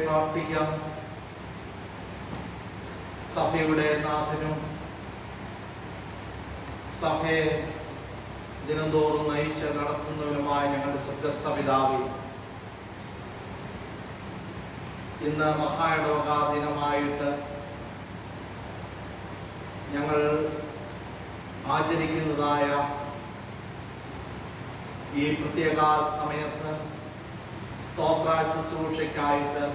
പ്രാർത്ഥിക്കാം. സഭയുടെ നാഥനും സഭയെ ദിനംതോറും നയിച്ച് നടത്തുന്നവനുമായ ഞങ്ങളുടെ സ്വർഗ്ഗസ്ഥ പിതാവേ, ഇന്ന് മഹായിടവക ദിനമായിട്ട് ഞങ്ങൾ ആചരിക്കുന്നതായ ഈ പ്രത്യേക സമയത്ത് സ്തോത്ര ശുശ്രൂഷയ്ക്കായിട്ട്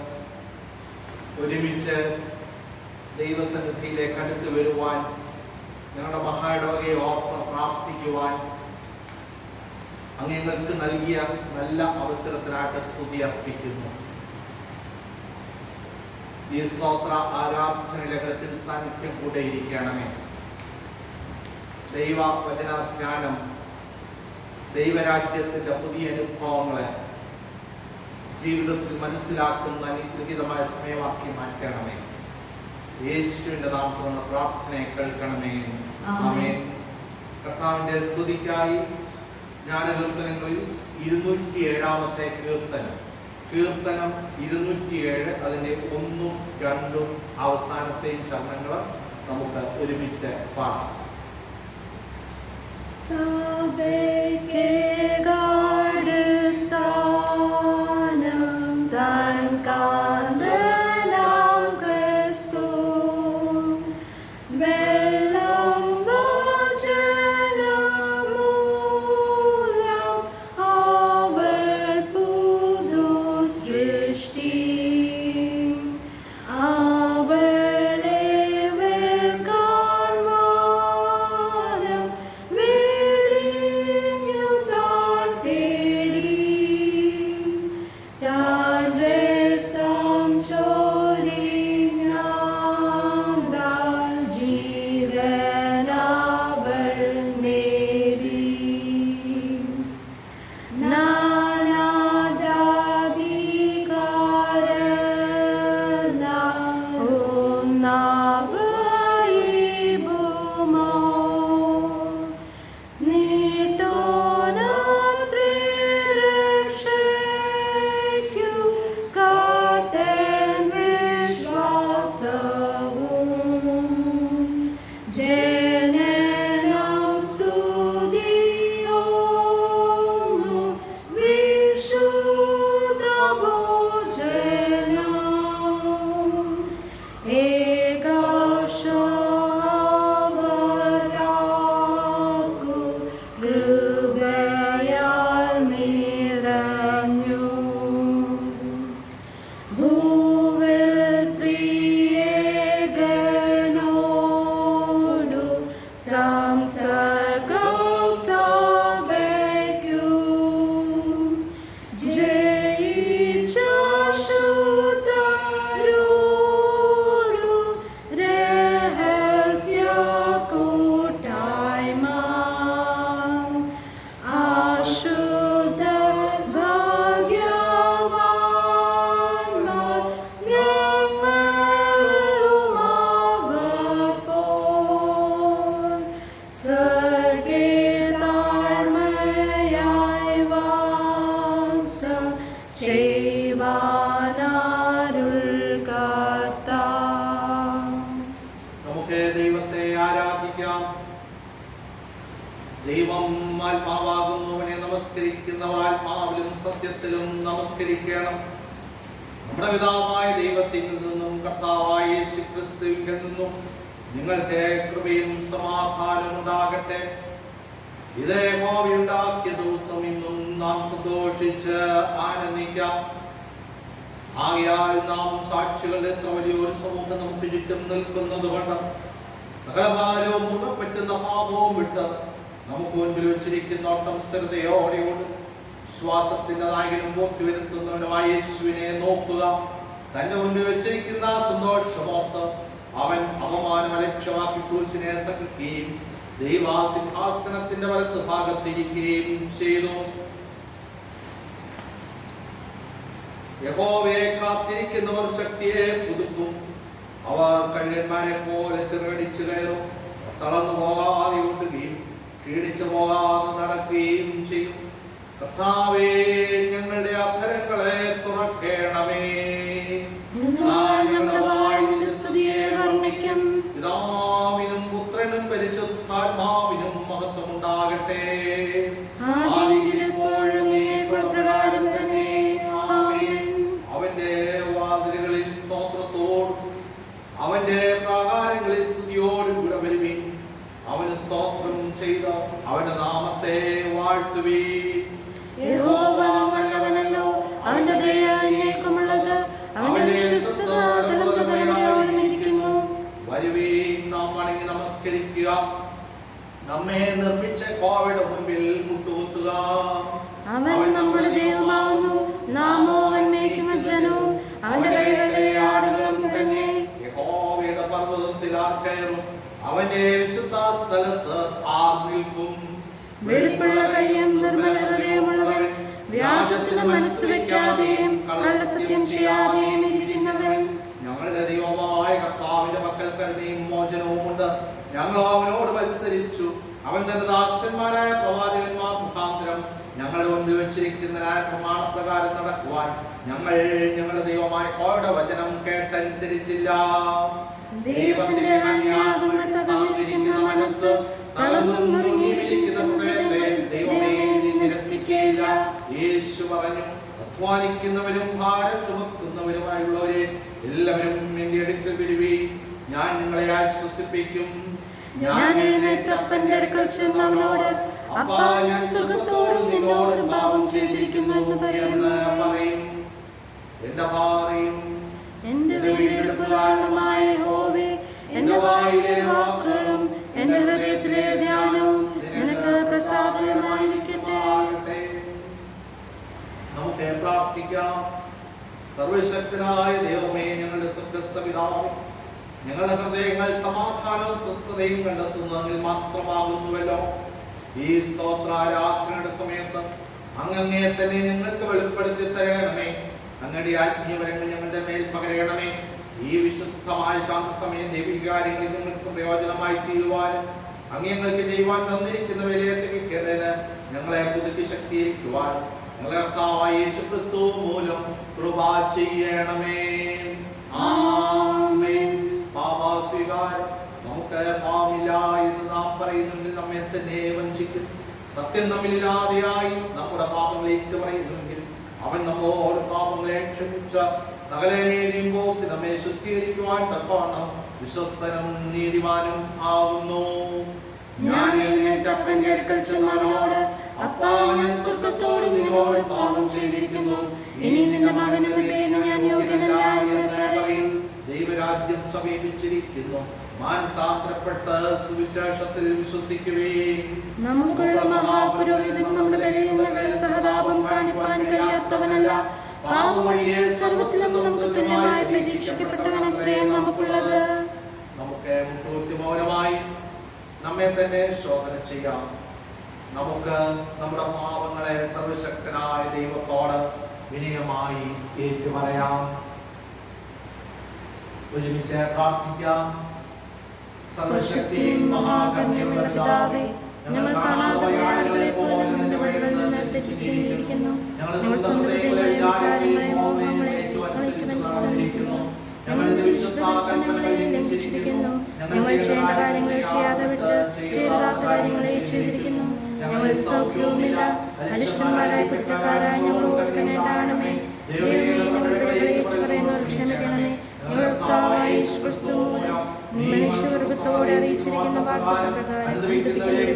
ഒരുമിച്ച് ദൈവസന്നിധിയിലേക്ക് അടുത്ത് വരുവാൻ, ഞങ്ങളുടെ മഹായിടവകയെ ഓർത്ത് പ്രാർത്ഥിക്കുവാൻ അങ്ങേങ്ങൾക്ക് നൽകിയ നല്ല അവസരത്തിനായിട്ട് സ്തുതി അർപ്പിക്കുന്നു. ഈ സ്തോത്ര ആരാധനയിൽ സാന്നിധ്യം കൂടെ ഇരിക്കണമേ. ദൈവ വചനാധ്യാനം, ദൈവരാജ്യത്തിന്റെ പുതിയ അനുഭവങ്ങളെ ജീവിതത്തിൽ മനസ്സിലാക്കുന്ന അനുഗ്രഹീതമായ സമയമാക്കി മാറ്റണമേ. യേശുവിന്റെ നാമത്തിലുള്ള പ്രാർത്ഥനയെ കേൾക്കണമേ. ആമേൻ. കർത്താവിന്റെ സ്തുതിക്കായി ജ്ഞാനകീർത്തനങ്ങളിൽ 207-ാമത്തെ കീർത്തനം 207, അതിന്റെ 1, 2 അവസാനത്തെയും ചരണങ്ങൾ നമുക്ക് ഒരുമിച്ച് പാടാം. ദൈവം ആത്മാവാകുന്നവനെ നമസ്കരിക്കുന്നവർ ആത്മാവിലും സത്യത്തിലും നമസ്കരിക്കണം. നമ്മുടെ പിതാവായ ദൈവത്തിൽ നിന്നും കർത്താവായ യേശുക്രിസ്തുവിൽ നിന്നും നിങ്ങൾക്ക് കൃപയും സമാധാനവും ഉണ്ടാകട്ടെ. ഇതേ യഹോവയുണ്ടാക്കിയ ദിവസം ഇന്നും നാം സന്തോഷിച്ച് ആനന്ദിക്കാം. ആകയാൽ നാം സാക്ഷികളുടെ എത്ര വലിയൊരു സമൂഹം നമുക്ക് ചുറ്റും നിൽക്കുന്നത് കൊണ്ട് സകലഭാരവും മുഖപ്പറ്റുന്ന പാപവും വിട്ട് നമുക്ക് മുൻപിൽ വെച്ചിരിക്കുന്ന ഓട്ടം സ്ഥിരതയോടെയോട് വിശ്വാസത്തിന്റെ നായകനും പോറ്റി വരുത്തുന്നവനുമായ യേശുവിനെ നോക്കുക. തന്റെ മുൻപിൽ വെച്ചിരിക്കുന്ന സന്തോഷമോർത്ത് അവൻ അപമാനം അലക്ഷ്യമാക്കി ക്രൂശിനെ സഹിക്കുകയും ദൈവസിംഹാസനത്തിന്റെ വലത്ത് ഭാഗത്തിരിക്കുകയും ചെയ്തു. യഹോവയെ കാത്തിരിക്കുന്നവർ ശക്തിയെ പുതുക്കും. അവർ കഴുകന്മാരെ പോലെ ചിറകടിച്ചു കയറും. തളർന്നു പോകാതെ ഓടുകയും ക്ഷീണിച്ചു പോകാതെ നടക്കുകയും ചെയ്യും. കർത്താവേ, ഞങ്ങളുടെ അധരങ്ങളെ തുറക്കണമേ. അവന്റെ വിശുദ്ധ സ്ഥലത്ത് ആർന്നിൽക്കും. വെളുപ്പുള്ള കയ്യും നിർമ്മല ഹൃദയമുള്ളവൻ, വ്യാജത്തിന് മനസ്സ് വെക്കാതെയും കള്ളസത്യം ചെയ്യാതെയും ഇരിക്കുന്നവൻ. ഞങ്ങളുടെ ദൈവമായ കർത്താവിന്റെ പക്കൽ കരുണയും മോചനവും ഉണ്ട്. ഞങ്ങൾ അവനോട് മത്സരിച്ചു. അവൻ തന്റെ ദാസന്മാരായ പ്രവാചകന്മാർ മുഖാന്തരം ഞങ്ങളുടെ മുൻപിൽ വെച്ചിരിക്കുന്ന പ്രമാണപ്രകാരം നടക്കുവാൻ ഞങ്ങളുടെ ദൈവമായ യഹോവയുടെ വചനം കേട്ടനുസരിച്ചില്ല. ദൈവത്തിന്റെ തകർന്നിരിക്കുന്ന മനസ്സ്, തളർന്നും നുറുങ്ങിയിരിക്കുന്ന ഹൃദയത്തെ ദൈവമേ നീ നിരസിക്കുകയില്ല. യേശു പറഞ്ഞു, അധ്വാനിക്കുന്നവരും ഭാരം ചുമക്കുന്നവരുമായുള്ളവരെ എല്ലാവരും എന്റെ അടുക്കൽ വരുവീൻ, ഞാൻ നിങ്ങളെ ആശ്വസിപ്പിക്കും. ഞാൻ എഴുന്നേറ്റ് അപ്പന്റെ അടുക്കൽ ചെന്ന് അവനോട്, അപ്പാ, ഞാൻ സുഖത്തോടും നിന്നോടും പാപം ചെയ്തിരിക്കുന്നു എന്ന് പറയും. എന്റെ വീണ്ടെടുപ്പുകാരനുമായ യഹോവേ, എന്റെ വായിലെ വാക്കുകളും എന്റെ ഹൃദയത്തിലെ ധ്യാനവും നിനക്ക് പ്രസാദമായിരിക്കട്ടെ. നമുക്ക് പ്രാർത്ഥിക്കാം. സർവശക്തനായ ദൈവമേ, ഞങ്ങളുടെ സ്വർഗ്ഗസ്ഥ പിതാവേ, ഞങ്ങളുടെ ഹൃദയങ്ങൾ സമാധാനവും സ്വസ്ഥതയും കണ്ടെത്തുന്നതിൽ മാത്രമാകുന്നുവല്ലോ. ഈ സ്തോത്രാരാധനയുടെ സമയത്ത് അങ്ങേ തന്നെ ഞങ്ങൾക്ക് വെളിപ്പെടുത്തി തരണമേ. അങ്ങയുടെ ആത്മീയവരങ്ങൾ ഞങ്ങളുടെ മേൽ പകരണമേ. ഈ വിശുദ്ധമായ ശാന്തസമയം ദൈവികാര്യങ്ങളിൽ ഞങ്ങൾക്ക് പ്രയോജനമായി തീരുവാനും അങ്ങങ്ങൾക്ക് ചെയ്യുവാൻ തന്നിരിക്കുന്ന വിലയെത്തിക്കുന്നതിന് ഞങ്ങളെ പുതുക്കി ശക്തീകരിക്കുവാൻ ഞങ്ങളുടെ കർത്താവായ യേശുക്രിസ്തു മൂലം കൃപ ചെയ്യണമേ. ആമേൻ. പാപസ്വീകാരം. നമുക്ക് പാപമില്ല എന്ന് നാം പറയുന്നുണ്ടെങ്കിൽ നമ്മെ തന്നെ വഞ്ചിക്കും. സത്യം നമ്മിലില്ലാതെയായി നമ്മുടെ പാപങ്ങളെ ഏറ്റുപറയുന്നുവെങ്കിൽ അവൻ നമ്മോട് പാപങ്ങളെ ക്ഷമിച്ച സകലനീതിയും പോക്കി നമ്മെ ശുദ്ധീകരിക്കുവാൻ തക്കവണ്ണം വിശ്വസ്തനും നീതിമാനും ആകുന്നു. ഞാൻ എഴുന്നേറ്റ് അപ്പന്റെ അടുക്കൽ ചെന്ന് അവനോട്, അപ്പാ, ഞാൻ സ്വർഗ്ഗത്തോടും നിന്നോടും പാപം ചെയ്തിരിക്കുന്നു, ഇനി നിന്റെ മകൻ എന്ന പേരിന് ഞാൻ യോഗ്യനല്ല എന്ന് പറയും. ദൈവരാജ്യം സമീപിച്ചിരിക്കുന്നു. മാനസാന്തരപ്പെട്ട് സുവിശേഷത്തിൽ വിശ്വസിക്കുകയും നമുക്കുള്ള മഹാപുരോഹിതൻ നമ്മുടെ ബലഹീനതകൾ സഹതാപം കാണിപ്പാൻ കഴിയാത്തവനല്ല, പാപം വഴിയെ സർവ്വത്തിലും നമുക്ക് തുല്യമായി പരീക്ഷിക്കപ്പെട്ടവനത്രേ നമുക്കുള്ളത്. നമുക്ക് മൗനമായി നമ്മെ തന്നെ ശോധന ചെയ്യാം. നമുക്ക് നമ്മുടെ പാപങ്ങളെ സർവശക്തനായ ദൈവത്തോട് വിനയമായി ഏറ്റുപറയാം. ഒരുമിച്ച് പ്രാർത്ഥിക്കാം. സർവശക്തിയും മഹാകരുണയുള്ള പിതാവേ, ഞങ്ങൾ കാണാതെ ആളുകളെ പോലെ നിന്റെ വഴികളിൽ നിന്ന് തെറ്റിച്ചിരിക്കുന്നു. ഞങ്ങൾ സ്വന്തം ഹൃദയങ്ങളെയും വിചാരങ്ങളെയും മോഹങ്ങളെയും മനസ്സിലാക്കിയിരിക്കുന്നു. ഞങ്ങൾ വിശ്വസ്തകളെയും ലംഘിച്ചിരിക്കുന്നു. ഞങ്ങൾ ചെയ്യേണ്ട കാര്യങ്ങളെ ചെയ്യാതെ വിട്ട് ചെയ്താത്ത കാര്യങ്ങളെ ചെയ്തിരിക്കുന്നു. ഞങ്ങൾ സൗഖ്യവുമില്ല. അരിഷ്ടന്മാരായ കുറ്റക്കാരായ ഞങ്ങളോട് കരുണയാണമേ. ദൈവമേ, ഞങ്ങളുടെ പിഴകളെ ഏറ്റുപറയുന്നവർ ക്ഷമിക്കണമേ. ഞങ്ങളുടെ കർത്താവായ യേശുക്രിസ്തു മൂലം നീ മനുഷ്യവർഗത്തോടെ അറിയിച്ചിരിക്കുന്ന വാഗ്ദത്തപ്രകാരം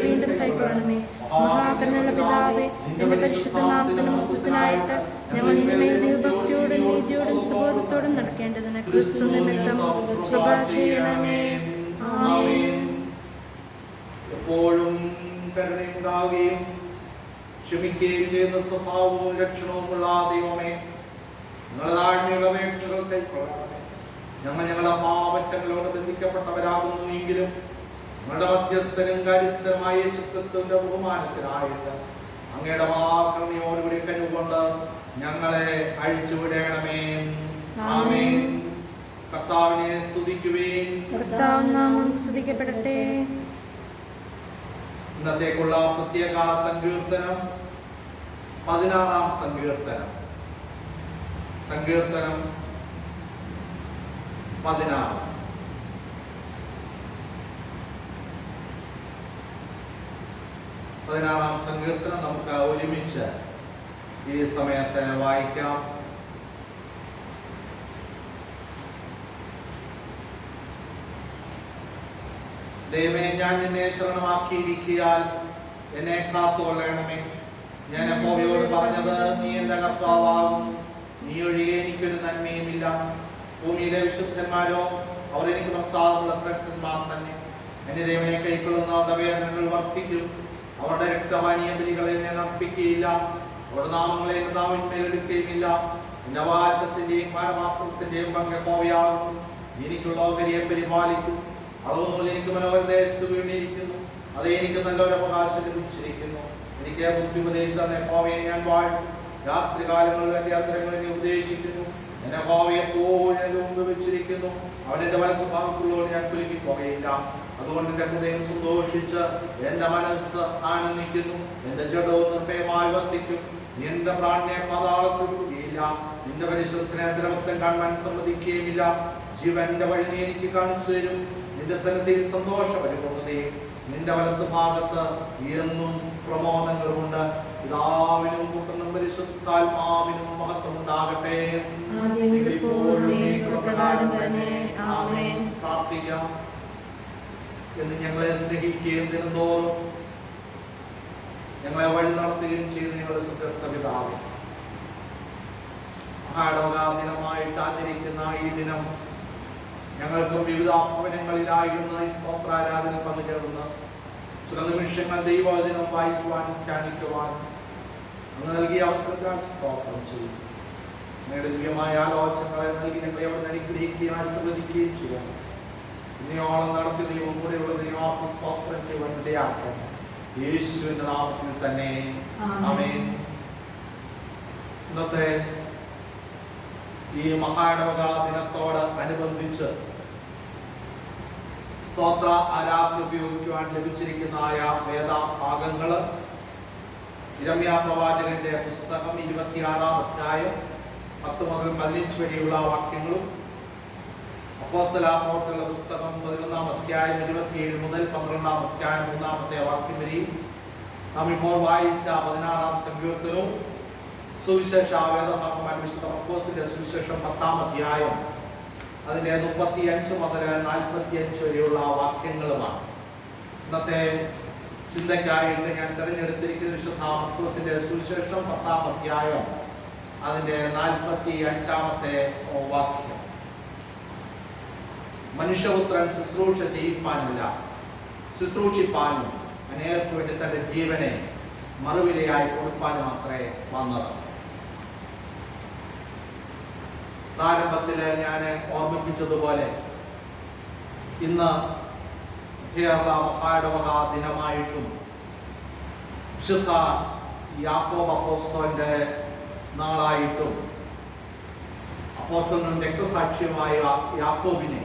വീണ്ടും കൈക്കൊള്ളണമേ. മഹാകരുണയുള്ള പിതാവേ, നിന്റെ പരിശുദ്ധ നാമത്തിന്റെ മഹത്വത്തിനായിട്ട് ഞങ്ങൾ ഇനിമേൽ ദൈവഭക്തിയോടും നീതിയോടും സുബോധത്തോടും നടക്കേണ്ടതിന് ക്രിസ്തു നിമിത്തം കൃപ ചെയ്യണമേ. ആമേൻ. എപ്പോഴും കരുണയുണ്ടാവുകയും ക്ഷമിക്കുകയും ചെയ്യുന്ന സ്വഭാവവും ലക്ഷണവുമുള്ള ദൈവമേ, നിങ്ങളുടെ താഴ്മയുള്ള അപേക്ഷകൾ കൈക്കൊള്ളണമേ. ഞങ്ങളുടെ പാപച്ചങ്ങളോട് ബന്ധിക്കപ്പെട്ടവരാകുന്നു എങ്കിലും ഞങ്ങളുടെ മധ്യസ്ഥനും കാര്യസ്ഥനുമായ യേശുക്രിസ്തുവിന്റെ ബഹുമാനത്തിനായിട്ട് അങ്ങയുടെ മഹാകരുണയോടുകൂടി കരുകൊണ്ട് ഞങ്ങളെ അഴിച്ചുവിടണമേ. ആമേൻ. കർത്താവിനെ സ്തുതിക്കുവേൻ. കർത്താവിന്റെ നാമം സ്തുതിക്കപ്പെടട്ടെ. ഇന്നത്തേക്കുള്ള പ്രത്യേക സങ്കീർത്തനം 16-ാം സങ്കീർത്തനം. സങ്കീർത്തനം 16. സങ്കീർത്തനം നമുക്ക് ഒരുമിച്ച് ഈ സമയത്ത് വായിക്കാം. ദൈവമേ, ഞാൻ നിന്നെ ശരണമാക്കിയിരിക്കിയാൽ എന്നെ കാത്തുകൊള്ളണമേ. ഞാൻ യഹോവയോട് പറഞ്ഞത്, നീ എന്റെ കർത്താവാകുന്നു, നീ ഒഴികെ എനിക്കൊരു നന്മയുമില്ല. ഭൂമിയിലെ വിശുദ്ധന്മാരോ അവർ എനിക്ക് പ്രസാദമുള്ള ശ്രേഷ്ഠന്മാർ തന്നെ. എന്റെ ദൈവനെ കൈക്കൊള്ളുന്നവരുടെ വേദനകൾ വർദ്ധിക്കും. അവരുടെ രക്തപാനീയ ബലികളെ ഞാൻ അർപ്പിക്കുകയില്ല. അവരുടെ നാമങ്ങളെ എന്റെ നാവിന്മേലെടുക്കുകയുമില്ല. എന്റെ അവകാശത്തിന്റെയും പാരമാത്രത്തിന്റെയും പങ്ക് യഹോവയാകുന്നു. എനിക്കുള്ള ഓഹരിയെ പരിപാലിക്കും. അതുപോലെ എനിക്ക് മനോഹരദേശത്ത് വീണിരിക്കുന്നു. അതേ എനിക്ക് നല്ലൊരു അവകാശം ലഭിച്ചിരിക്കുന്നു. എനിക്ക് ബുദ്ധിപദേശം യഹോവയെ ഞാൻ വാഴ്ത്തും. രാത്രികാലങ്ങളിൽ എന്റെ അന്തരങ്ങളിൽ ഉപദേശിക്കുന്നു. എന്നെ യഹോവ എപ്പോഴും എന്റെ മുമ്പ് വെച്ചിരിക്കുന്നു. അവൻ എന്റെ വലത്ത് ഭാഗത്തുള്ളവർ ഞാൻ കുലുക്കി പോകയില്ല. അതുകൊണ്ട് എന്റെ ഹൃദയം സന്തോഷിച്ച് എന്റെ മനസ്സ് ആനന്ദിക്കുന്നു. എന്റെ ജഡവും നിർഭയമായി വസിക്കും. നീ എന്റെ പ്രാണനെ പാതാളത്തിൽ വിടുകയില്ല. നിന്റെ പരിശുദ്ധനെ ദ്രവത്വം കാണാൻ സമ്മതിക്കുകയുമില്ല. ജീവന്റെ വഴി നീ എനിക്ക് കാണിച്ചു തരും. നിന്റെ സന്നിധിയിൽ സന്തോഷപരിപൂർണ്ണതയും നിന്റെ വലത്ത് ഭാഗത്ത് എന്നും പ്രമോദങ്ങളുമുണ്ട്. പിതാവിനും പുത്രനും പരിശുദ്ധാത്മാവിനും മഹത്വം ഉണ്ടാകട്ടെ. പ്രാർത്ഥിക്കാം. എന്ന് ഞങ്ങളെ സ്നേഹിക്കുകയും ദിനംതോറും ഞങ്ങളെ വഴി നടത്തുകയും ചെയ്ത് നിങ്ങളുടെ സുഖസ്ഥ പിതാവ്, മഹാടവകാദിനമായിട്ട് ആചരിക്കുന്ന ഈ ദിനം ഞങ്ങൾക്കും വിവിധ ഭവനങ്ങളിലായിരുന്ന ഈ സ്തോത്രാരാധന പങ്കുചേർന്ന് ചില നിമിഷങ്ങൾ ദൈവവചനം വായിക്കുവാനും ധ്യാനിക്കുവാനും അങ്ങ് നൽകിയ അവസരത്താൽ സ്തോത്രം ചെയ്യും. അങ്ങയുടെ ദിവ്യമായ ആലോചനകളെ നൽകി ഞങ്ങളെ അവിടെ അനുഗ്രഹിക്കുകയും ആശീർവദിക്കുകയും ചെയ്യാം. ഇനിയോളം നടത്തി ദൈവം കൂടെയുള്ള ദൈവാത്മ സ്തോത്രം ചെയ്യുവാൻ ഇടയാക്കാൻ യേശുവിന്റെ നാമത്തിൽ തന്നെ ആമേൻ. ഇന്നത്തെ ഈ മഹാടവക ദിനത്തോട് അനുബന്ധിച്ച് സ്തോത്ര ആരാധന ഉപയോഗിക്കുവാൻ ലഭിച്ചിരിക്കുന്ന വേദഭാഗങ്ങൾ യിരെമ്യാ പ്രവാചകന്റെ പുസ്തകം 26-ാം അധ്യായം 10 മുതൽ 15 വരെയുള്ള വാക്യങ്ങളും, അപ്പോസ്തലപ്രവൃത്തികളുടെ പുസ്തകം 11-ാം അധ്യായം 27 മുതൽ 12-ാം അധ്യായം 3-ാമത്തെ വാക്യം വരെയും, നാം ഇപ്പോൾ വായിച്ച 16-ാം സങ്കീർത്തനവും, സുവിശേഷ വേദഭാഗമായ വിശുദ്ധ മർക്കോസിന്റെ സുവിശേഷം 10-ാം അധ്യായം അതിന്റെ 35 മുതൽ 45 വരെയുള്ള വാക്യങ്ങളുമാണ് ഇന്നത്തെ ചിന്തയ്ക്കായിട്ട് ഞാൻ തിരഞ്ഞെടുത്തിരിക്കുന്ന. വിശുദ്ധ മർക്കോസിന്റെ സുവിശേഷം 10-ാം അധ്യായം അതിന്റെ 45-ാമത്തെ വാക്യം. മനുഷ്യപുത്രൻ ശുശ്രൂഷ ചെയ്യിപ്പാനില്ല, ശുശ്രൂഷിപ്പാനും അനേകർക്ക് വേണ്ടി തന്റെ ജീവനെ മറുവിലയായി കൊടുപ്പാനും മാത്രമേ വന്നത്. പ്രാരംഭത്തില് ഞാൻ ഓർമ്മിപ്പിച്ചതുപോലെ ഇന്ന് കേരള മഹാടവക ദിനമായിട്ടും വിശുദ്ധ യാക്കോബ് അപ്പോസ്തലന്റെ നാളായിട്ടും അപ്പോസ്തലനും രക്തസാക്ഷിയുമായ യാക്കോബിനെ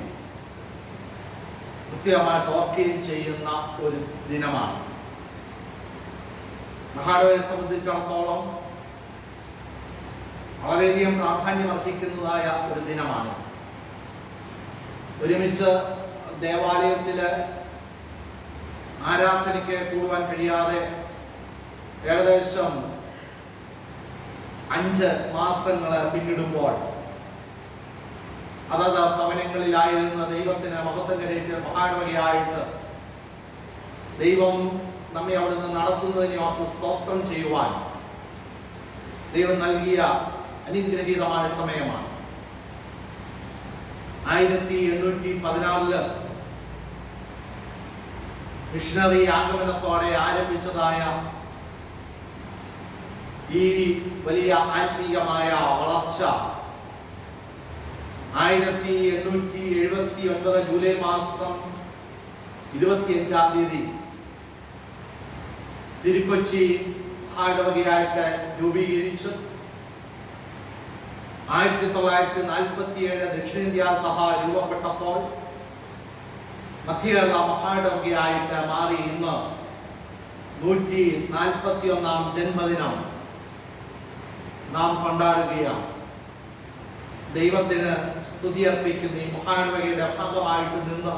കൃത്യമായിട്ട് ഓർക്കുകയും ചെയ്യുന്ന ഒരു ദിനമാണ്. മഹാടവയെ സംബന്ധിച്ചിടത്തോളം വളരെയധികം പ്രാധാന്യം അർഹിക്കുന്നതായ ഒരു ദിനമാണ്. ഒരുമിച്ച് ദേവാലയത്തില് ആരാധനയ്ക്ക് കൂടുവാൻ കഴിയാതെ ഏകദേശം 5 മാസങ്ങൾ പിന്നിടുമ്പോൾ അതത് ഭവനങ്ങളിലായിരുന്ന ദൈവത്തിന് മഹത്വം കരേറ്റ് മഹാടവകയായിട്ട് ദൈവം നമ്മെ അവിടുന്ന് നടത്തുന്നതിനെ ഓർത്ത് സ്തോത്രം ചെയ്യുവാൻ ദൈവം നൽകിയ അനുഗ്രഹീതമായ സമയമാണ്. 1816 മിഷണറി ആഗമനത്തോടെ ആരംഭിച്ചതായ ഈ വലിയ ആത്മീയമായ വളർച്ച 1879 ജൂലൈ മാസം 25-ാം തീയതി തിരുക്കൊച്ചി മഹാടവകയായിട്ട് രൂപീകരിച്ചു. 1947 ദക്ഷിണേന്ത്യാ സഭ രൂപപ്പെട്ടപ്പോൾ മധ്യകേരള മഹാടവകയായിട്ട് മാറി. ഇന്ന് 141-ാം ജന്മദിനം നാം കൊണ്ടാടുകയാണ്. ദൈവത്തിന് സ്തുതി അർപ്പിക്കുന്ന ഈ മഹാടവകയുടെ ഭാഗമായിട്ട് നിന്ന്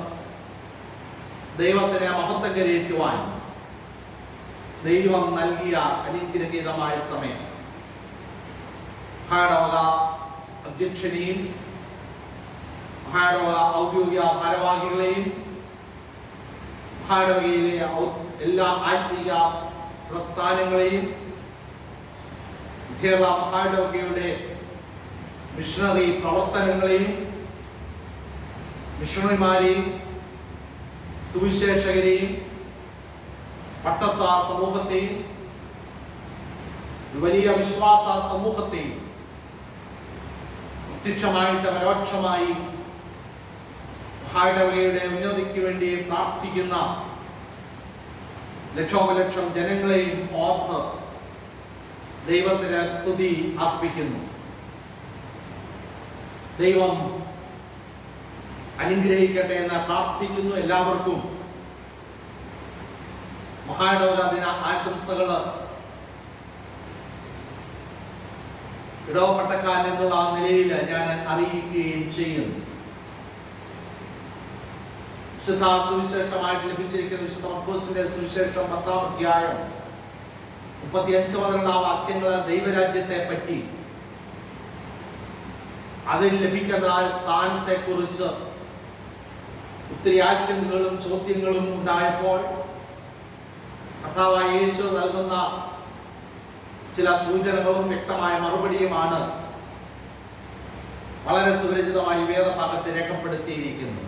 ദൈവത്തിനെ മഹത്വം കരയേറ്റുവാൻ ദൈവം നൽകിയ അനുഗ്രഹീതമായ സമയം. മഹാടവക അധ്യക്ഷനെയും മഹാടവക ഔദ്യോഗിക ഭാരവാഹികളെയും മഹാടവകയിലെ എല്ലാ ആത്മീയ പ്രസ്ഥാനങ്ങളെയും കേരള മഹാടവകയുടെ മിഷണറി പ്രവർത്തനങ്ങളെയും മിഷണറിമാരെയും സുവിശേഷകരെയും പട്ടത്ത സമൂഹത്തെയും വലിയ വിശ്വാസ സമൂഹത്തെയും പ്രത്യക്ഷമായിട്ട് പരോക്ഷമായി മഹായിടവകയുടെ ഉന്നതിക്ക് വേണ്ടി പ്രാർത്ഥിക്കുന്ന ലക്ഷോപലക്ഷം ജനങ്ങളെയും ഓർത്ത് ദൈവത്തിന് സ്തുതി അർപ്പിക്കുന്നു. ദൈവം അനുഗ്രഹിക്കട്ടെ എന്ന് പ്രാർത്ഥിക്കുന്നു. എല്ലാവർക്കും മഹായിടവക ദിന ആശംസകൾ ഇടവപ്പട്ടക്കാരൻ എന്നുള്ള നിലയിൽ ഞാൻ അറിയിക്കുകയും ചെയ്യുന്നു. വിശുദ്ധ സുവിശേഷമായിട്ട് ലഭിച്ചിരിക്കുന്ന വിശുദ്ധ മർക്കോസിന്റെ സുവിശേഷം 10-ാം അധ്യായം 35 മുതലുള്ള വാക്യങ്ങൾ ദൈവരാജ്യത്തെ പറ്റി, അതിൽ ലഭിക്കുന്ന സ്ഥാനത്തെ കുറിച്ച് ഒത്തിരി ആശങ്കകളും ചോദ്യങ്ങളും ഉണ്ടായപ്പോൾ കർത്താവായ യേശു നൽകുന്ന ചില സൂചനകളും വ്യക്തമായ മറുപടിയുമാണ് വളരെ സുപരിചിതമായി വേദഭാഗത്ത് രേഖപ്പെടുത്തിയിരിക്കുന്നത്.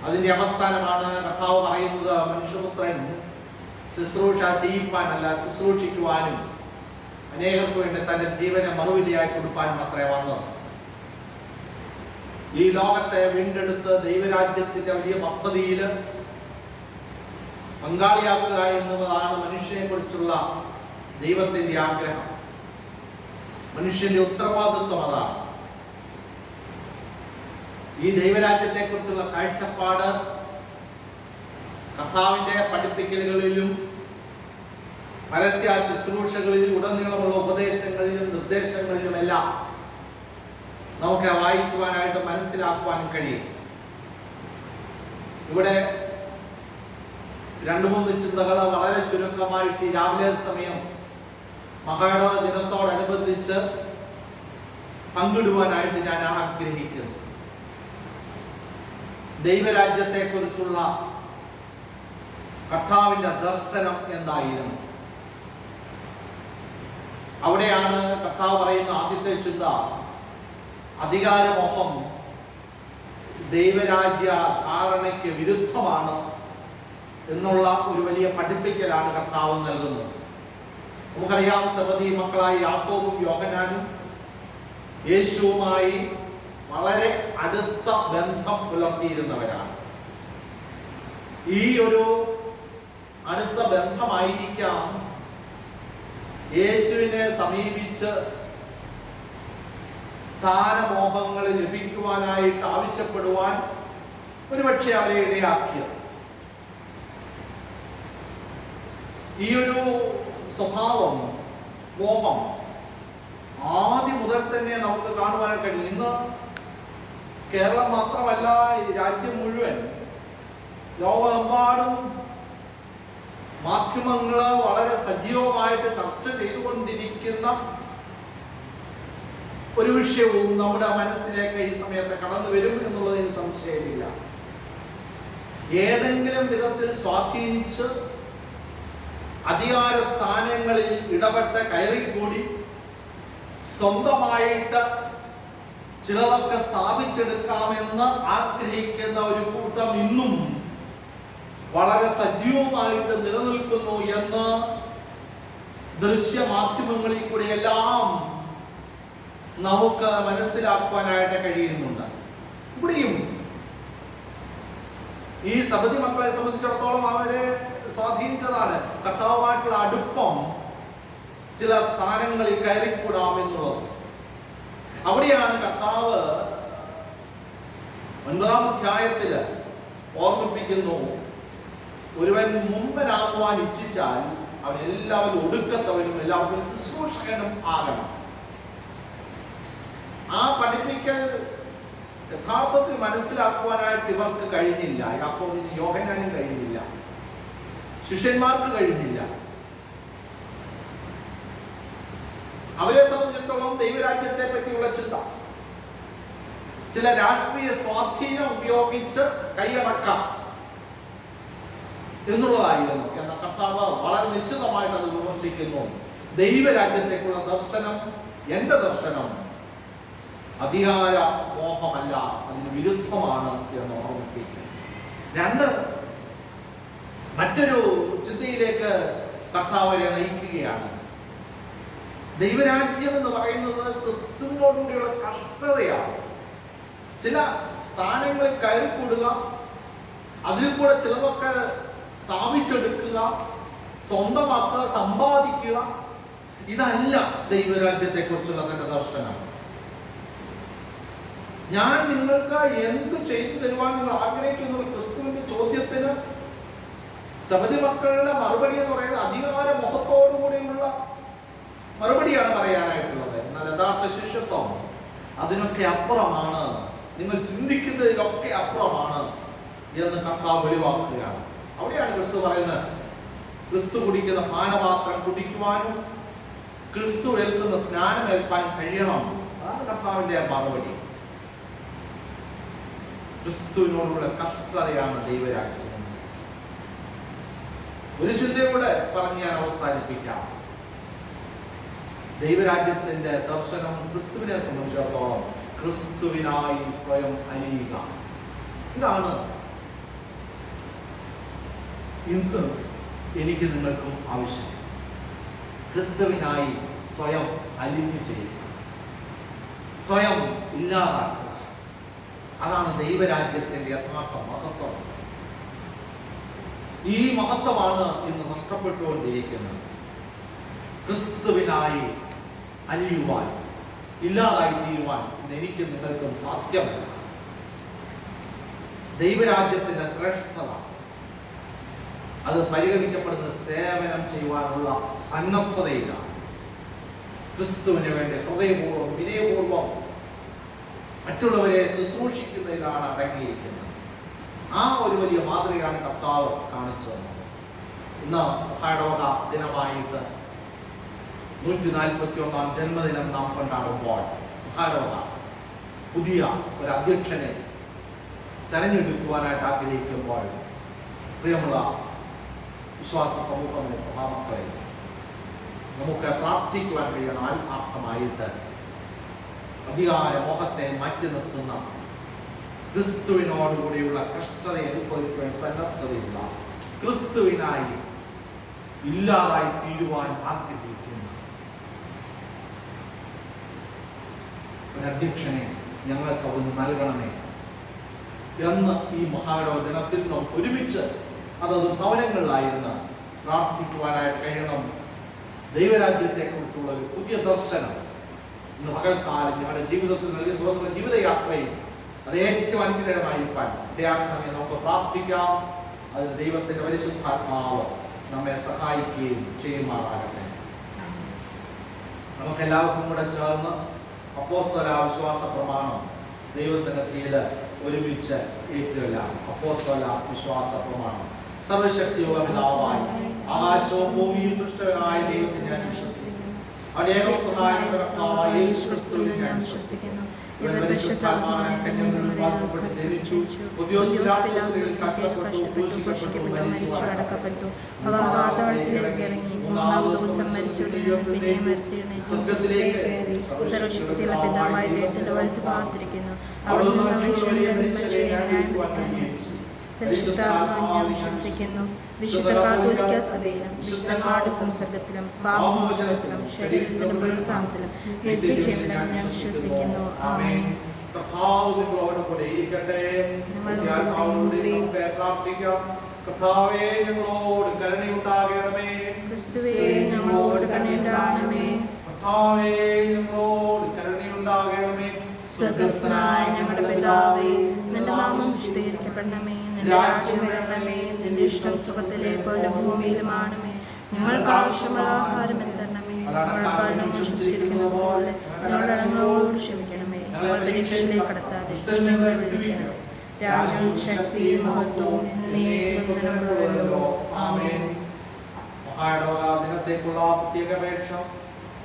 അതിന്റെ അവസാനമാണ് കർത്താവ് പറയുന്നത്, മനുഷ്യപുത്രൻ ശുശ്രൂഷ ചെയ്യിപ്പാനല്ല, ശുശ്രൂഷിക്കുവാനും അനേകർക്ക് വേണ്ടി തന്റെ ജീവനെ മറുവിലയായി കൊടുപ്പാനും അത്രേ വന്നത്. ഈ ലോകത്തെ വീണ്ടെടുത്ത് ദൈവരാജ്യത്തിന്റെ വലിയ പദ്ധതിയിൽ പങ്കാളിയാക്കുക എന്നുള്ളതാണ് മനുഷ്യനെ കുറിച്ചുള്ള ദൈവത്തിന്റെ ആഗ്രഹം. മനുഷ്യന്റെ ഉത്തരവാദിത്വം അതാണ്. ഈ ദൈവരാജ്യത്തെ കുറിച്ചുള്ള കാഴ്ചപ്പാട് കർത്താവിന്റെ പഠിപ്പിക്കലുകളിലും പരസ്യ ശുശ്രൂഷകളിലും ഉടനീളമുള്ള ഉപദേശങ്ങളിലും നിർദ്ദേശങ്ങളിലുമെല്ലാം നമുക്ക് വായിക്കുവാനായിട്ട് മനസ്സിലാക്കുവാനും കഴിയും. ഇവിടെ 2-3 ചിന്തകൾ വളരെ ചുരുക്കമായിട്ട് രാവിലെ സമയം മഹായിടവക ദിനത്തോടനുബന്ധിച്ച് പങ്കിടുവാനായിട്ട് ഞാൻ ആഗ്രഹിക്കുന്നു. ദൈവരാജ്യത്തെ കുറിച്ചുള്ള കർത്താവിന്റെ ദർശനം എന്തായിരുന്നു? അവിടെയാണ് കർത്താവ് പറയുന്ന ആദ്യത്തെ ചിന്ത, അധികാരമോഹം ദൈവരാജ്യ ധാരണയ്ക്ക് വിരുദ്ധമാണ് എന്നുള്ള ഒരു വലിയ പഠിപ്പിക്കലാണ് കർത്താവ് നൽകുന്നത്. നമുക്കറിയാം, സബദീ മക്കളായ യാക്കോബും യോഹന്നാനും യേശുവുമായി വളരെ അടുത്ത ബന്ധം പുലർത്തിയിരുന്നവരാണ്. ഈ ഒരു അടുത്ത ബന്ധമായിരിക്കാം യേശുവിനെ സമീപിച്ച് സ്ഥാനമോഹങ്ങൾ ലഭിക്കുവാനായിട്ട് ആവശ്യപ്പെടുവാൻ ഒരുപക്ഷെ അവരെ ഇടയാക്കിയത്. ഈ ഒരു സ്വഭാവം, മോഹം ആദ്യം മുതൽ തന്നെ നമുക്ക് കാണുവാൻ കഴിയും. ഇന്ന് കേരളം മാത്രമല്ല, രാജ്യം മുഴുവൻ, ലോകമെമ്പാടും മാധ്യമങ്ങൾ വളരെ സജീവമായിട്ട് ചർച്ച ചെയ്തുകൊണ്ടിരിക്കുന്ന ഒരു വിഷയവും നമ്മുടെ മനസ്സിലേക്ക് ഈ സമയത്ത് കടന്നു വരും എന്നുള്ളതിന് സംശയമില്ല. ഏതെങ്കിലും വിധത്തിൽ സ്വാധീനിച്ച് അധികാര സ്ഥാനങ്ങളിൽ ഇടപെട്ട് കയറിക്കൂടി സ്വന്തമായിട്ട് ചിലതൊക്കെ സ്ഥാപിച്ചെടുക്കാമെന്ന് ആഗ്രഹിക്കുന്ന ഒരു കൂട്ടം ഇന്നും വളരെ സജീവമായിട്ട് നിലനിൽക്കുന്നു എന്ന് ദൃശ്യമാധ്യമങ്ങളിൽ കൂടി എല്ലാം നമുക്ക് മനസ്സിലാക്കുവാനായിട്ട് കഴിയുന്നുണ്ട്. ഇവിടെയും ഈ സബദി മക്കളെ സംബന്ധിച്ചിടത്തോളം അവരെ സ്വാധീനിച്ചതാണ് കർത്താവുമായിട്ടുള്ള അടുപ്പം. ചില സ്ഥാനങ്ങളിൽ കയറിക്കൂടാമെന്നുള്ളത്. അവിടെയാണ് കർത്താവ് 9-ാം അധ്യായത്തില് ഓർമ്മിപ്പിക്കുന്നു, ഒരുവൻ മുമ്പനാകുവാൻ ഇച്ഛിച്ചാൽ അവൻ എല്ലാവരും ഒടുക്കത്തവനും എല്ലാവരും ശുശ്രൂഷകനും ആകണം. ആ പഠിപ്പിക്കൽ യഥാർത്ഥത്തിൽ മനസ്സിലാക്കുവാനായിട്ട് ഇവർക്ക് കഴിഞ്ഞില്ല. യാക്കോബിന് യോഹന്നാനും കഴിഞ്ഞില്ല, ശിഷ്യന്മാർക്ക് കഴിഞ്ഞില്ല. അവരെ സംബന്ധിച്ചിടത്തോളം ദൈവരാജ്യത്തെ പറ്റിയുള്ള ചിന്ത ചില രാഷ്ട്രീയ സ്വാധീനം ഉപയോഗിച്ച് കൈയടക്കാം എന്നുള്ളതായിരുന്നു. എന്നാൽ കർത്താവ് വളരെ നിശ്ചിതമായിട്ട് അത് വിമർശിക്കുന്നു. ദൈവരാജ്യത്തേക്കുള്ള ദർശനം, എന്റെ ദർശനം അധികാര മോഹമല്ല, അതിന് വിരുദ്ധമാണ് എന്ന് ഓർമ്മിപ്പിക്കുന്നു. 2, മറ്റൊരു ചിന്തയിലേക്ക് കർത്താവരെ നയിക്കുകയാണ്. ദൈവരാജ്യം എന്ന് പറയുന്നത് ക്രിസ്തുവിനോടുകൂടിയുള്ള കഷ്ടതയാണ്. ചില സ്ഥാനങ്ങളിൽ കയറിക്കൂടുക, അതിൽ കൂടെ ചിലതൊക്കെ സ്ഥാപിച്ചെടുക്കുക, സ്വന്തമാക്കുക, സമ്പാദിക്കുക, ഇതല്ല ദൈവരാജ്യത്തെ കുറിച്ചുള്ള തന്റെ ദർശനം. ഞാൻ നിങ്ങൾക്ക് എന്ത് ചെയ്തു തരുവാൻ നിങ്ങൾ ആഗ്രഹിക്കുന്ന ക്രിസ്തുവിന്റെ ചോദ്യത്തിന് സബദി മക്കളുടെ മറുപടി എന്ന് പറയുന്നത് അധികാര മുഖത്തോടുകൂടിയുള്ള മറുപടിയാണ് പറയാനായിട്ടുള്ളത്. എന്നാൽ യഥാർത്ഥ ശിഷ്യത്വം അതിനൊക്കെ അപ്പുറമാണ്, നിങ്ങൾ ചിന്തിക്കുന്നതിലൊക്കെ അപ്പുറമാണ് എന്ന് കർത്താവ് വെളിവാക്കുകയാണ്. അവിടെയാണ് ക്രിസ്തു പറയുന്നത്, ക്രിസ്തു കുടിക്കുന്ന പാനപാത്രം കുടിക്കുവാനും ക്രിസ്തു ഏൽക്കുന്ന സ്നാനം ഏൽക്കാൻ കഴിയണം. അതാണ് കർത്താവിന്റെ മറുപടി. ക്രിസ്തുവിനോടുള്ള കഷ്ടതയാണ് ദൈവരാജ്യം. ഒരു ചിന്തയോടെ പറഞ്ഞ് ഞാൻ അവസാനിപ്പിക്കാം. ദൈവരാജ്യത്തിന്റെ ദർശനം ക്രിസ്തുവിനെ സംബന്ധിച്ചിടത്തോളം ക്രിസ്തുവിനായി സ്വയം അലിയുക. ഇതാണ് ഇന്ന് എനിക്ക് നിങ്ങൾക്കും ആവശ്യം. ക്രിസ്തുവിനായി സ്വയം അലിഞ്ഞു ചെയ്യുക, സ്വയം ഇല്ലാതാക്കുക. അതാണ് ദൈവരാജ്യത്തിന്റെ യഥാർത്ഥ മഹത്വം. ഈ മഹത്വമാണ് ഇന്ന് നഷ്ടപ്പെട്ടുകൊണ്ടിരിക്കുന്നത്. ക്രിസ്തുവിനായി അലിയുവാൻ, ഇല്ലാതായി തീരുവാൻ എനിക്ക് നിങ്ങൾക്കും സാധ്യമല്ല. ദൈവരാജ്യത്തിന്റെ ശ്രേഷ്ഠത അത് പരിഗണിക്കപ്പെടുന്ന സേവനം ചെയ്യുവാനുള്ള സന്നദ്ധതയിലാണ്. ക്രിസ്തുവിന് വേണ്ടി ഹൃദയപൂർവ്വം വിനയപൂർവ്വം മറ്റുള്ളവരെ ശുശ്രൂഷിക്കുന്നതിലാണ് അടങ്ങിയിരിക്കുന്നത്. ആ ഒരു വലിയ മാതൃകയാണ് കർത്താവ് കാണിച്ചു തന്നത്. ഇന്ന് മഹാടോക ദിനമായിട്ട് 141 ജന്മദിനം നാം കൊണ്ടാടുമ്പോൾ മഹാടോക പുതിയ ഒരു അധ്യക്ഷനെ തെരഞ്ഞെടുക്കുവാനായിട്ട് ആഗ്രഹിക്കുമ്പോൾ, പ്രിയമുള്ള വിശ്വാസ സമൂഹത്തിലെ സഭാമക്കളെ, നമുക്ക് പ്രാർത്ഥിക്കുവാൻ കഴിയണം. ആത്മാർത്ഥമായിട്ട് അധികാര മോഹത്തെ മാറ്റി നിർത്തുന്ന, ക്രിസ്തുവിനോടുകൂടിയുള്ള കഷ്ടതയെ അനുഭവിക്കുവാൻ സന്നദ്ധതയുള്ള, ക്രിസ്തുവിനായി ഇല്ലാതായി തീരുവാൻ ആഗ്രഹിക്കുന്ന ഒരു അധ്യക്ഷനെ ഞങ്ങൾക്ക് അവിടുന്ന് നൽകണമേ എന്ന് ഈ മഹാടോ ദിനത്തിൽ നാം ഒരുമിച്ച് അതത് ഭവനങ്ങളിലായിരുന്നു പ്രാർത്ഥിക്കുവാനായിട്ട് കഴിയണം. ദൈവരാജ്യത്തെ കുറിച്ചുള്ള ഒരു പുതിയ ദർശനം ഇന്ന് പകൽക്കാലം ഞങ്ങളുടെ ജീവിതത്തിൽ നൽകി തുറന്നുള്ള ജീവിതയാത്രയും അത് ഏറ്റവും അനുഗ്രഹമായിരിക്കാൻ ഇടയാക്കണമെന്ന് നമുക്ക് പ്രാർത്ഥിക്കാം. അതിന് ദൈവത്തിന്റെ പരിശുദ്ധാത്മാവ് നമ്മെ സഹായിക്കുകയും ചെയ്യുമാറാകട്ടെ. നമുക്കെല്ലാവർക്കും കൂടെ ചേർന്ന് അപ്പോസ്തല വിശ്വാസ പ്രമാണം ദൈവസന്നിധിയിൽ ഒരുമിച്ച് ഏറ്റുകൊള്ളാം. അപ്പോസ്തല വിശ്വാസ പ്രമാണം. സർവശക്തിയുള്ള പിതാവായി ആകാശവും ഭൂമിയും സൃഷ്ടിയായ ദൈവത്തിൽ ഞാൻ വിശ്വസിക്കുന്നു. അനേകമായ യേശു ക്രിസ്തുവിൽ ഞാൻ വിശ്വസിക്കുന്നു. വിശ്വസിക്കുന്നു. വിശുദ്ധ കാതോലിക്ക സഭയിലും വിശുദ്ധ സംസർഗത്തിലും പാപമോചനത്തിലും ശരീരത്തിലും പുനരുത്ഥാനത്തിലും നിത്യജീവനിലും ഞാൻ വിശ്വസിക്കുന്നു. ആമേൻ. കർത്താവേ ഞങ്ങളോട് കരുണയുണ്ടാകണമേ. ക്രിസ്തുവേ ഞങ്ങളോട് കരുണയുണ്ടാകണമേ. കർത്താവേ ഞങ്ങളോട് കരുണയുണ്ടാകണമേ. സ്വർഗ്ഗസ്ഥനായ ഞങ്ങളുടെ പിതാവേ, നിന്റെ നാമം വിശുദ്ധീകരിക്കപ്പെടണമേ. നിന്റെ രാജ്യം വരണമേ. നിന്റെ ഇഷ്ടം സ്വർഗ്ഗത്തിലെ പോലെ ഭൂമിയിലുമാണമേ. ഞങ്ങൾക്ക് ആവശ്യമുള്ള ആഹാരം തരണമേ. ഞങ്ങൾ ക്ഷമിച്ചിരിക്കുന്ന പോലെ ഞങ്ങളോട് ക്ഷമിക്കണമേ. ഞങ്ങൾ പരീക്ഷയിലേക്ക് കടത്താതെ രാജ്യവും ശക്തിയും മഹത്വവും എന്നേക്കുമുള്ളതല്ലോ. ആമേൻ. ദിനത്തേക്കുള്ള പ്രത്യേക അപേക്ഷ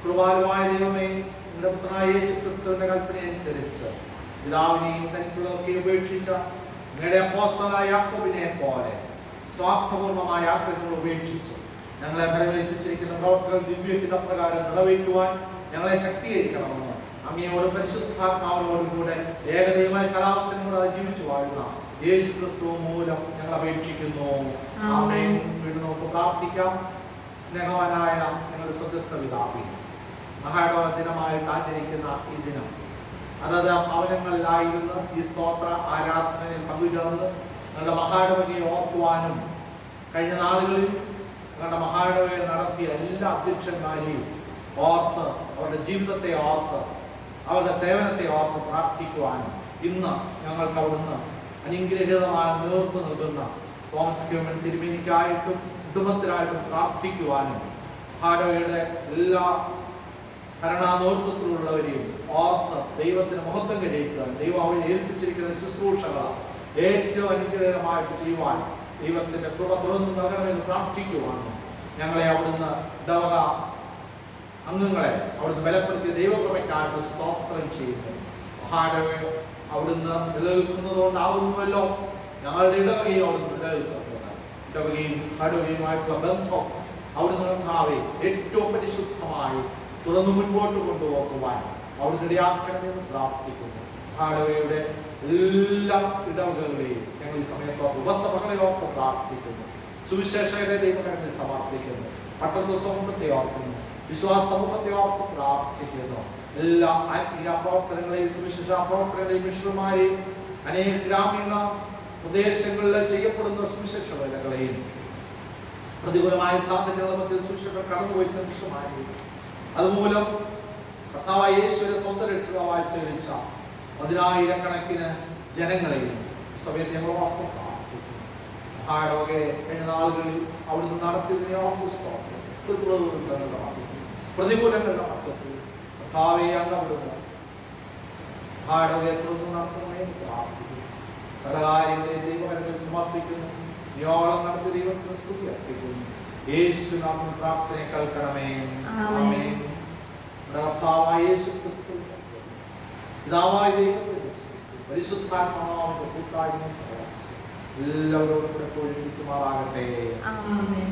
കൃപാലുവായ ദൈവമേ, നിന്റെ പുത്രനായ യേശുക്രിസ്തുവിന്റെ കൽപ്പനയനുസരിച്ച് പിതാവിനെയും തനിക്കുള്ളതൊക്കെ ഉപേക്ഷിച്ച നിങ്ങളുടെ അപ്പോസ്തലനായ യാക്കോബിനെ പോലെ സ്വാർത്ഥപൂർണമായ ആഗ്രഹങ്ങൾ ഉപേക്ഷിച്ച് ഞങ്ങളെ പരിമേൽപ്പിച്ചിരിക്കുന്ന പ്രവർത്തകർ ദിവ്യഹിത പ്രകാരം നിറവേറ്റുവാൻ ഞങ്ങളെ ശക്തീകരിക്കണമെന്ന് അങ്ങയോട് പരിശുദ്ധാത്മാവിനോടും കൂടെ ഏകദൈവമായ കലാവസ്ഥയോട് ജീവിച്ചു വാഴുന്ന യേശു ക്രിസ്തു മൂലം ഞങ്ങൾ അപേക്ഷിക്കുന്നു. ആമേൻ. വീണ്ടും നമുക്ക് പ്രാർത്ഥിക്കാം. സ്നേഹവാനായ ഞങ്ങളുടെ സ്വർഗ്ഗസ്ഥ പിതാവേ, മഹാടോക ദിനമായിട്ട് ആചരിക്കുന്ന ഈ ദിനം അതത് ഭവനങ്ങളിലായിരുന്നു ഈ സ്തോത്ര ആരാധനയിൽ പങ്കുചേർന്ന് ഞങ്ങളുടെ മഹാടവകയെ ഓർക്കുവാനും കഴിഞ്ഞ നാളുകളിൽ ഞങ്ങളുടെ മഹാടവകയെ നടത്തിയ എല്ലാ അധ്യക്ഷന്മാരെയും ഓർത്ത് അവരുടെ ജീവിതത്തെ ഓർത്ത് അവരുടെ സേവനത്തെ ഓർത്ത് പ്രാർത്ഥിക്കുവാനും ഇന്ന് ഞങ്ങൾക്ക് അവിടുന്ന് അനുഗ്രഹീതമായ നേതൃത്വം നൽകുന്ന തോമസ് ക്യൂമൻ തിരുമേനിക്കായിട്ടും കുടുംബത്തിനായിട്ടും പ്രാർത്ഥിക്കുവാനും മഹാടവകയുടെ എല്ലാ ഭരണാനേതൃത്വത്തിലുള്ളവരെയും ഓർത്ത് ദൈവത്തിന് മഹത്വം കരയിക്കുക, ദൈവം അവരെ ഏൽപ്പിച്ചിരിക്കുന്ന ശുശ്രൂഷകൾ ഏറ്റവും അനുഗ്രഹമായിട്ട് ചെയ്യുവാൻ ദൈവത്തിന്റെ കൃപ തുറന്നു നൽകണമെന്ന് പ്രാർത്ഥിക്കുവാനും ഞങ്ങളെ അവിടുന്ന് ഇടവക അംഗങ്ങളെ അവിടുന്ന് ബലപ്പെടുത്തിയ ദൈവകൃപയ്ക്കായിട്ട് സ്തോത്രം ചെയ്യുന്നു. മഹാടവക അവിടുന്ന് നിലനിൽക്കുന്നതുകൊണ്ടാവുന്നുവല്ലോ ഞങ്ങളുടെ ഇടവകയും അവിടുന്ന് നിലനിൽക്കുന്നത്. ഇടവകയും മഹാടവകയുമായിട്ടുള്ള ബന്ധം അവിടുന്ന് കർത്താവേ ഏറ്റവും പരിശുദ്ധമായി തുറന്നു മുൻപോട്ട് കൊണ്ടുപോകുവാൻ അവിടുന്ന് ഇടയാക്കണമെന്ന് പ്രാർത്ഥിക്കുന്നു. മഹാടവകയുടെ എല്ലാ ഇടവകകളെയും ഞങ്ങൾ ഈ സമയത്തോടെ ഉപസഭകളെയോർത്ത് പ്രാർത്ഥിക്കുന്നു. സുവിശേഷകരെ ദൈവകരങ്ങളിൽ സമർപ്പിക്കുന്നു. പട്ടത്വ സമൂഹത്തെ ഓർക്കുന്നു, വിശ്വാസ സമൂഹത്തെ ഓർത്ത് പ്രാർത്ഥിക്കുന്നു. എല്ലാ ആത്മീയ പ്രവർത്തനങ്ങളെയും സുവിശേഷ പ്രവർത്തനങ്ങളെയും മിഷണറിമാരെയും അനേക ഗ്രാമീണ പ്രദേശങ്ങളിൽ ചെയ്യപ്പെടുന്ന സുവിശേഷ വേലകളെയും പ്രതികൂലമായ സാഹചര്യങ്ങളുടെ മധ്യ സുവിശേഷങ്ങൾ കടന്നുപോയിരുന്ന മിഷണറിമാരെയും അതുമൂലം കർത്താവായ യേശുവിനെ സ്വന്തം രക്ഷിതാവായി സ്വീകരിച്ച 10,000-കണക്കിന് ജനങ്ങളെയും സമയത്ത് ഞങ്ങൾ ഓർത്ത് പ്രാർത്ഥിക്കുന്നു. മഹാടവകയെ കഴിഞ്ഞ നാളുകളിൽ അവിടുന്ന് നടത്തിയതിനെ പ്രതികൂലങ്ങളുടെ മധ്യത്തിൽ കർത്താവെ അങ്ങ് അവിടുന്ന് മഹാടവകയെ തുടർന്ന് നടത്തണമെന്ന് പ്രാർത്ഥിക്കുന്നു. സകലകാര്യങ്ങളെയും ദൈവകരങ്ങളിൽ സമർപ്പിക്കുന്നു. നിയോളം നടത്തി ദൈവത്തിന് സ്തുതി അർപ്പിക്കുന്നു. യേശു നാമം പ്രാർത്ഥന കേൾക്കണമേ. ആമേൻ. കർത്താവായ യേശു ക്രിസ്തു പിതാവായ ദൈവത്തിന്റെ പരിശുദ്ധാത്മാവിന്റെ കൂട്ടായ്മ സഹവാസം എല്ലാവരോടും കൂടെ പോയിരിക്കുമാറാകട്ടെ. ആമേൻ.